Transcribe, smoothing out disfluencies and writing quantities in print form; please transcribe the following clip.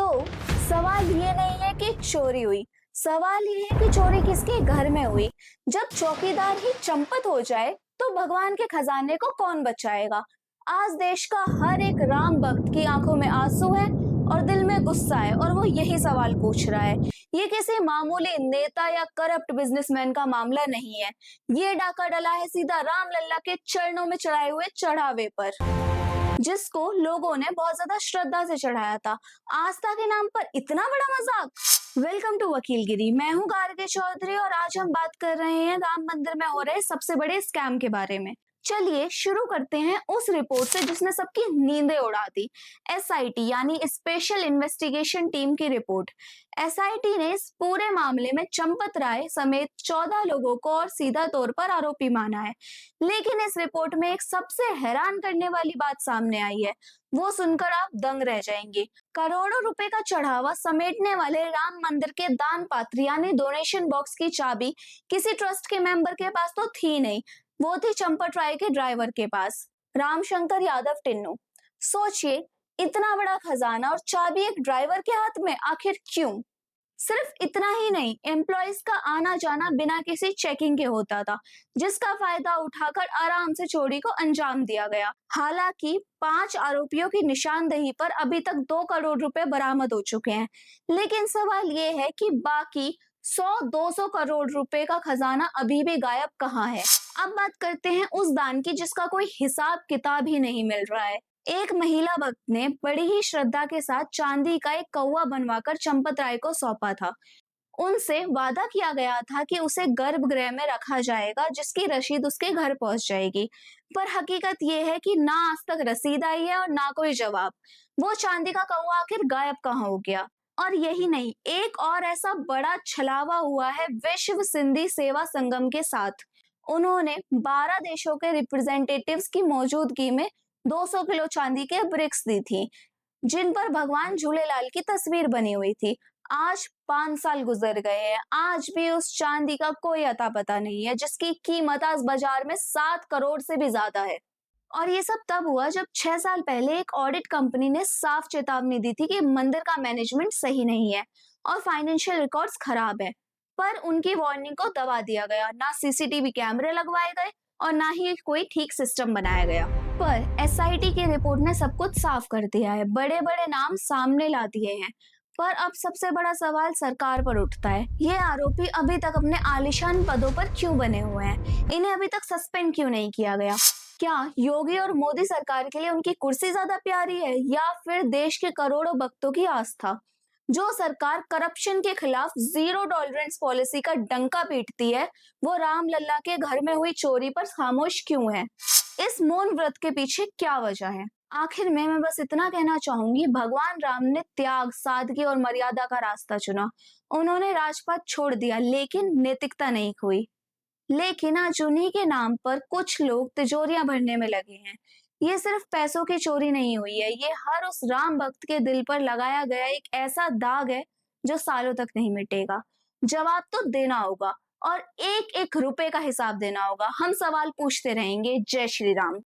तो सवाल ये नहीं है कि चोरी हुई, सवाल ये है कि चोरी किसके घर में हुई। जब चौकीदार ही चंपत हो जाए तो भगवान के खजाने को कौन बचाएगा। आज देश का हर एक राम भक्त की आंखों में आंसू है और दिल में गुस्सा है और वो यही सवाल पूछ रहा है। ये किसी मामूली नेता या करप्ट बिजनेसमैन का मामला नहीं है। ये डाका डला है सीधा राम लल्ला के चरणों में चढ़ाए हुए चढ़ावे पर, जिसको लोगों ने बहुत ज्यादा श्रद्धा से चढ़ाया था। आस्था के नाम पर इतना बड़ा मजाक। वेलकम टू वकीलगिरी। मैं हूँ गार्गी चौधरी और आज हम बात कर रहे हैं राम मंदिर में हो रहे सबसे बड़े स्कैम के बारे में। चलिए शुरू करते हैं उस रिपोर्ट से जिसने सबकी नींदें उड़ा दी। एसआईटी यानी स्पेशल इन्वेस्टिगेशन टीम की रिपोर्ट। एसआईटी ने इस पूरे मामले में चंपत राय समेत 14 लोगों को और सीधा तौर पर आरोपी माना है। लेकिन इस रिपोर्ट में एक सबसे हैरान करने वाली बात सामने आई है, वो सुनकर आप दंग रह जाएंगे। करोड़ों रुपए का चढ़ावा समेटने वाले राम मंदिर के दान पात्र यानी डोनेशन बॉक्स की चाबी किसी ट्रस्ट के मेंबर के पास तो थी नहीं, वो थी चंपत राय के ड्राइवर के पास, रामशंकर यादव टिन्नू। सोचिए, इतना बड़ा खजाना और चाबी एक ड्राइवर के हाथ में, आखिर क्यों। सिर्फ इतना ही नहीं, एम्प्लॉयज का आना जाना बिना किसी चेकिंग के होता था, जिसका फायदा उठाकर आराम से चोरी को अंजाम दिया गया। हालांकि 5 आरोपियों की निशानदेही पर अभी तक 2 करोड़ रुपए बरामद हो चुके हैं, लेकिन सवाल ये है कि बाकी 100-200 करोड़ रुपए का खजाना अभी भी गायब कहाँ है। अब बात करते हैं उस दान की जिसका कोई हिसाब किताब ही नहीं मिल रहा है। एक महिला भक्त ने बड़ी ही श्रद्धा के साथ चांदी का एक कौवा बनवाकर चंपत राय को सौंपा था। उनसे वादा किया गया था कि उसे गर्भगृह में रखा जाएगा, जिसकी रसीद उसके घर पहुंच जाएगी। पर हकीकत ये है कि ना आज तक रसीद आई है और ना कोई जवाब। वो चांदी का कौवा आखिर गायब कहाँ हो गया। और यही नहीं, एक और ऐसा बड़ा छलावा हुआ है विश्व सिंधी सेवा संगम के साथ। उन्होंने 12 देशों के रिप्रेजेंटेटिव्स की मौजूदगी में 200 किलो चांदी के ब्रिक्स दी थी, जिन पर भगवान झूलेलाल की तस्वीर बनी हुई थी। आज 5 साल गुजर गए हैं, आज भी उस चांदी का कोई अता पता नहीं है, जिसकी कीमत आज बाजार में 7 करोड़ से भी ज्यादा है। और ये सब तब हुआ जब 6 साल पहले एक ऑडिट कंपनी ने साफ चेतावनी दी थी कि मंदिर का मैनेजमेंट सही नहीं है और फाइनेंशियल रिकॉर्ड्स खराब है। पर उनकी वार्निंग को दबा दिया गया, ना सीसीटीवी कैमरे लगवाए गए और ना ही कोई ठीक सिस्टम बनाया गया। पर एसआईटी की रिपोर्ट ने सब कुछ साफ कर दिया है, बड़े बड़े नाम सामने ला दिए हैं। पर अब सबसे बड़ा सवाल सरकार पर उठता है। ये आरोपी अभी तक अपने आलीशान पदों पर क्यों बने हुए हैं? इन्हें अभी तक सस्पेंड क्यों नहीं किया गया? क्या योगी और मोदी सरकार के लिए उनकी कुर्सी ज्यादा प्यारी है या फिर देश के करोड़ों भक्तों की आस्था? जो सरकार करप्शन के खिलाफ जीरो टॉलरेंस पॉलिसी का डंका पीटती है, वो राम लल्ला के घर में हुई चोरी पर खामोश क्यों है? इस मौन व्रत के पीछे क्या वजह है? आखिर में मैं बस इतना कहना चाहूंगी, भगवान राम ने त्याग, सादगी और मर्यादा का रास्ता चुना। उन्होंने राजपाट छोड़ दिया लेकिन नैतिकता नहीं खोई। लेकिन आज उन्हीं के नाम पर कुछ लोग तिजोरियां भरने में लगे हैं। ये सिर्फ पैसों की चोरी नहीं हुई है, ये हर उस राम भक्त के दिल पर लगाया गया एक ऐसा दाग है जो सालों तक नहीं मिटेगा। जवाब तो देना होगा और एक एक रुपए का हिसाब देना होगा। हम सवाल पूछते रहेंगे। जय श्री राम।